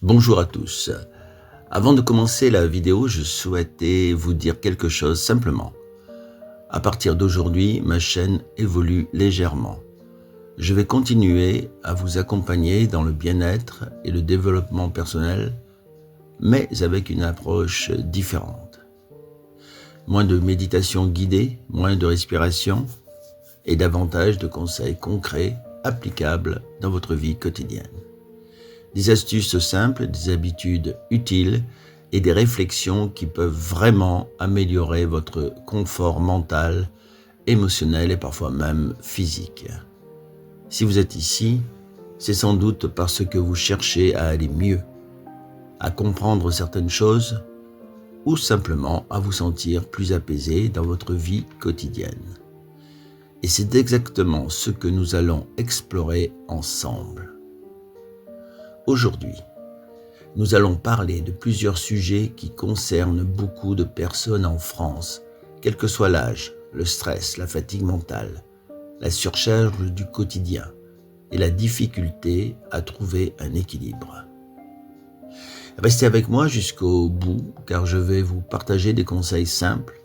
Bonjour à tous. Avant de commencer la vidéo, je souhaitais vous dire quelque chose simplement. À partir d'aujourd'hui, ma chaîne évolue légèrement. Je vais continuer à vous accompagner dans le bien-être et le développement personnel, mais avec une approche différente. Moins de méditation guidée, moins de respiration et davantage de conseils concrets applicables dans votre vie quotidienne. Des astuces simples, des habitudes utiles et des réflexions qui peuvent vraiment améliorer votre confort mental, émotionnel et parfois même physique. Si vous êtes ici, c'est sans doute parce que vous cherchez à aller mieux, à comprendre certaines choses ou simplement à vous sentir plus apaisé dans votre vie quotidienne. Et c'est exactement ce que nous allons explorer ensemble. Aujourd'hui, nous allons parler de plusieurs sujets qui concernent beaucoup de personnes en France, quel que soit l'âge, le stress, la fatigue mentale, la surcharge du quotidien et la difficulté à trouver un équilibre. Restez avec moi jusqu'au bout car je vais vous partager des conseils simples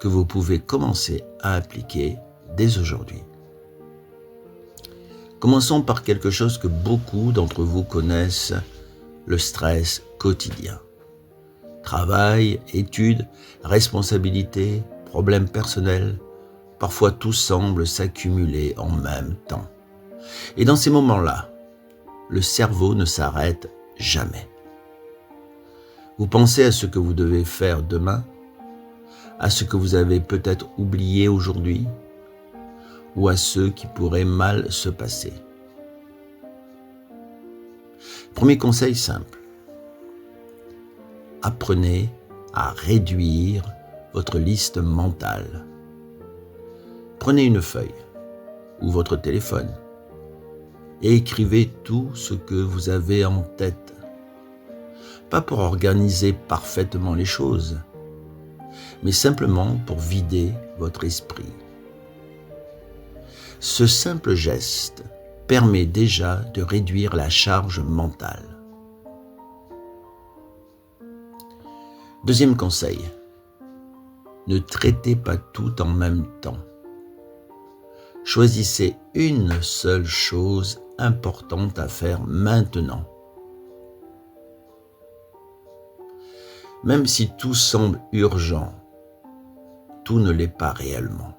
que vous pouvez commencer à appliquer dès aujourd'hui. Commençons par quelque chose que beaucoup d'entre vous connaissent, le stress quotidien. Travail, études, responsabilités, problèmes personnels, parfois tout semble s'accumuler en même temps. Et dans ces moments-là, le cerveau ne s'arrête jamais. Vous pensez à ce que vous devez faire demain, à ce que vous avez peut-être oublié aujourd'hui, ou à ceux qui pourraient mal se passer. Premier conseil simple. Apprenez à réduire votre liste mentale. Prenez une feuille ou votre téléphone et écrivez tout ce que vous avez en tête. Pas pour organiser parfaitement les choses, mais simplement pour vider votre esprit. Ce simple geste permet déjà de réduire la charge mentale. Deuxième conseil, ne traitez pas tout en même temps. Choisissez une seule chose importante à faire maintenant. Même si tout semble urgent, tout ne l'est pas réellement.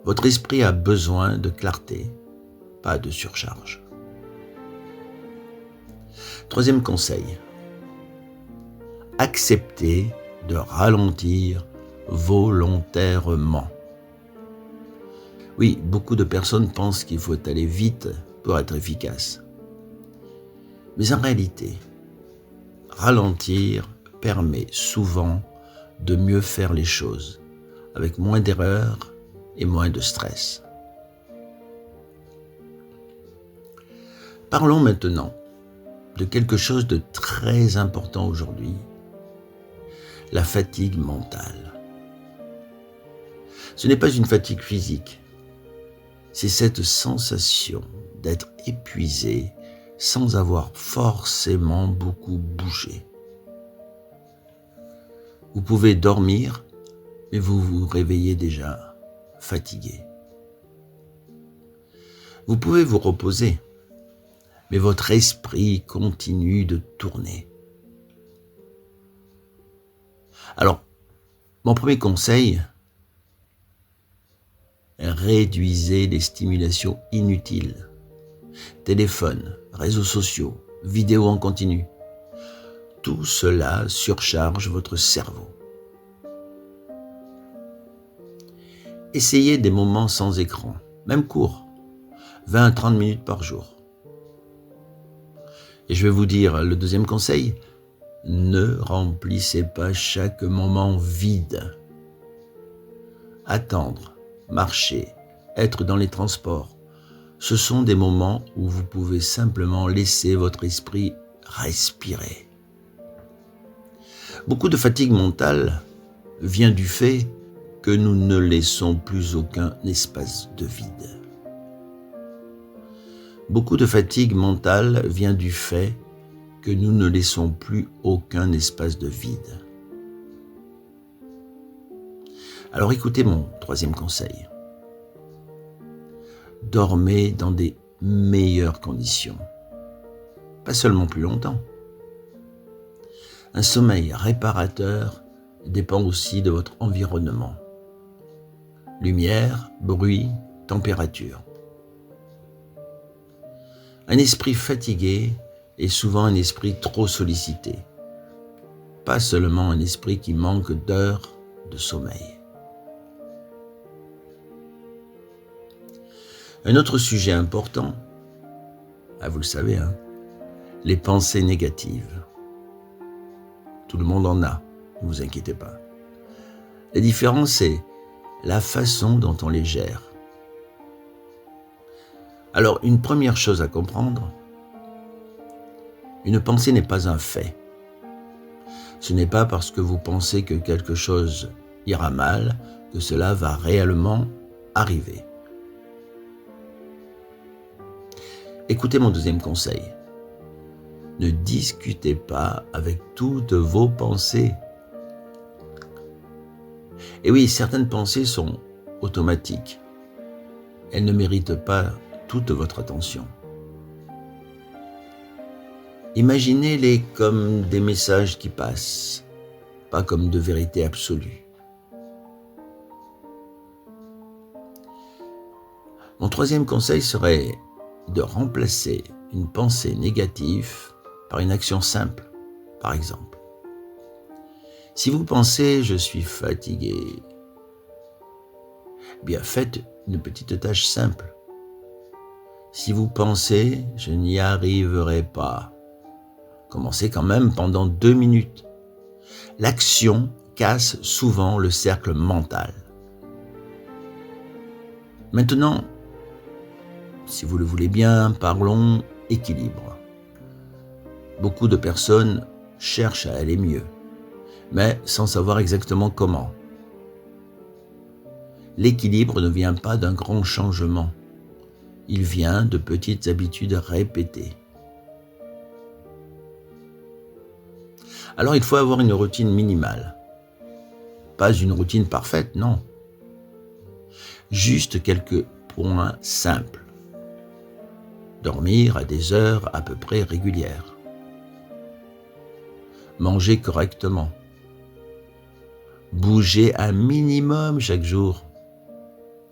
Votre esprit a besoin de clarté, pas de surcharge. Troisième conseil, acceptez de ralentir volontairement. Oui, beaucoup de personnes pensent qu'il faut aller vite pour être efficace. Mais en réalité, ralentir permet souvent de mieux faire les choses, avec moins d'erreurs et moins de stress. Parlons maintenant de quelque chose de très important aujourd'hui, la fatigue mentale. Ce n'est pas une fatigue physique, c'est cette sensation d'être épuisé sans avoir forcément beaucoup bougé. Vous pouvez dormir, mais vous vous réveillez déjà fatigué. Vous pouvez vous reposer, mais votre esprit continue de tourner. Alors, mon premier conseil, réduisez les stimulations inutiles. Téléphone, réseaux sociaux, vidéos en continu. Tout cela surcharge votre cerveau. Essayez des moments sans écran, même courts, 20 à 30 minutes par jour. Et je vais vous dire le deuxième conseil, ne remplissez pas chaque moment vide. Attendre, marcher, être dans les transports, ce sont des moments où vous pouvez simplement laisser votre esprit respirer. Beaucoup de fatigue mentale vient du fait que nous ne laissons plus aucun espace de vide. Beaucoup de fatigue mentale vient du fait que nous ne laissons plus aucun espace de vide. Alors écoutez mon troisième conseil. Dormez dans des meilleures conditions. Pas seulement plus longtemps. Un sommeil réparateur dépend aussi de votre environnement. Lumière, bruit, température. Un esprit fatigué est souvent un esprit trop sollicité, pas seulement un esprit qui manque d'heures de sommeil. Un autre sujet important, vous le savez, les pensées négatives. Tout le monde en a, ne vous inquiétez pas. La différence, c'est la façon dont on les gère. Alors, une première chose à comprendre, une pensée n'est pas un fait. Ce n'est pas parce que vous pensez que quelque chose ira mal que cela va réellement arriver. Écoutez mon deuxième conseil. Ne discutez pas avec toutes vos pensées. Et oui, certaines pensées sont automatiques. Elles ne méritent pas toute votre attention. Imaginez-les comme des messages qui passent, pas comme de vérité absolue. Mon troisième conseil serait de remplacer une pensée négative par une action simple, par exemple. Si vous pensez « je suis fatigué », bien faites une petite tâche simple. Si vous pensez « je n'y arriverai pas », commencez quand même pendant 2 minutes. L'action casse souvent le cercle mental. Maintenant, si vous le voulez bien, parlons équilibre. Beaucoup de personnes cherchent à aller mieux, mais sans savoir exactement comment. L'équilibre ne vient pas d'un grand changement. Il vient de petites habitudes répétées. Alors il faut avoir une routine minimale. Pas une routine parfaite, non. Juste quelques points simples. Dormir à des heures à peu près régulières. Manger correctement. Bouger un minimum chaque jour.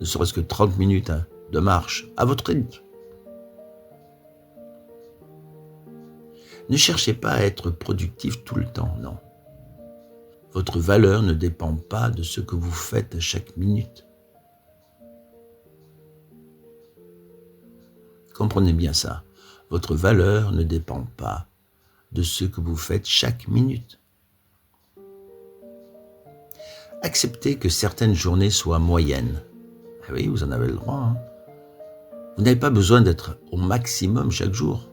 Ne serait-ce que 30 minutes de marche à votre rythme. Ne cherchez pas à être productif tout le temps, non. Votre valeur ne dépend pas de ce que vous faites à chaque minute. Comprenez bien ça. Votre valeur ne dépend pas de ce que vous faites chaque minute. Acceptez que certaines journées soient moyennes. Oui, vous en avez le droit. Vous n'avez pas besoin d'être au maximum chaque jour.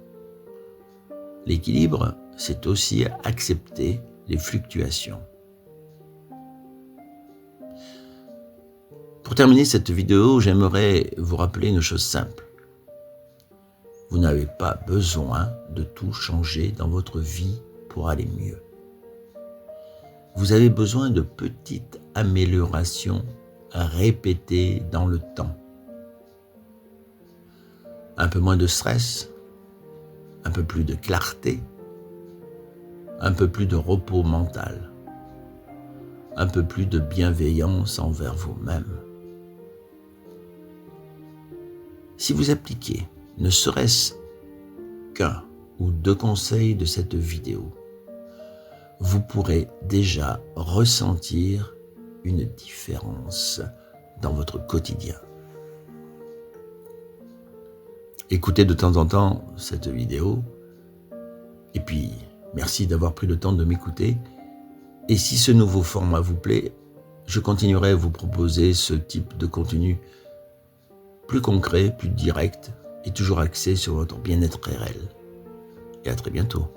L'équilibre, c'est aussi accepter les fluctuations. Pour terminer cette vidéo, j'aimerais vous rappeler une chose simple. Vous n'avez pas besoin de tout changer dans votre vie pour aller mieux. Vous avez besoin de petites améliorations répétées dans le temps. Un peu moins de stress, un peu plus de clarté, un peu plus de repos mental, un peu plus de bienveillance envers vous-même. Si vous appliquez ne serait-ce qu'un ou 2 conseils de cette vidéo, vous pourrez déjà ressentir une différence dans votre quotidien. Écoutez de temps en temps cette vidéo, et puis merci d'avoir pris le temps de m'écouter. Et si ce nouveau format vous plaît, je continuerai à vous proposer ce type de contenu plus concret, plus direct, et toujours axé sur votre bien-être réel. Et à très bientôt.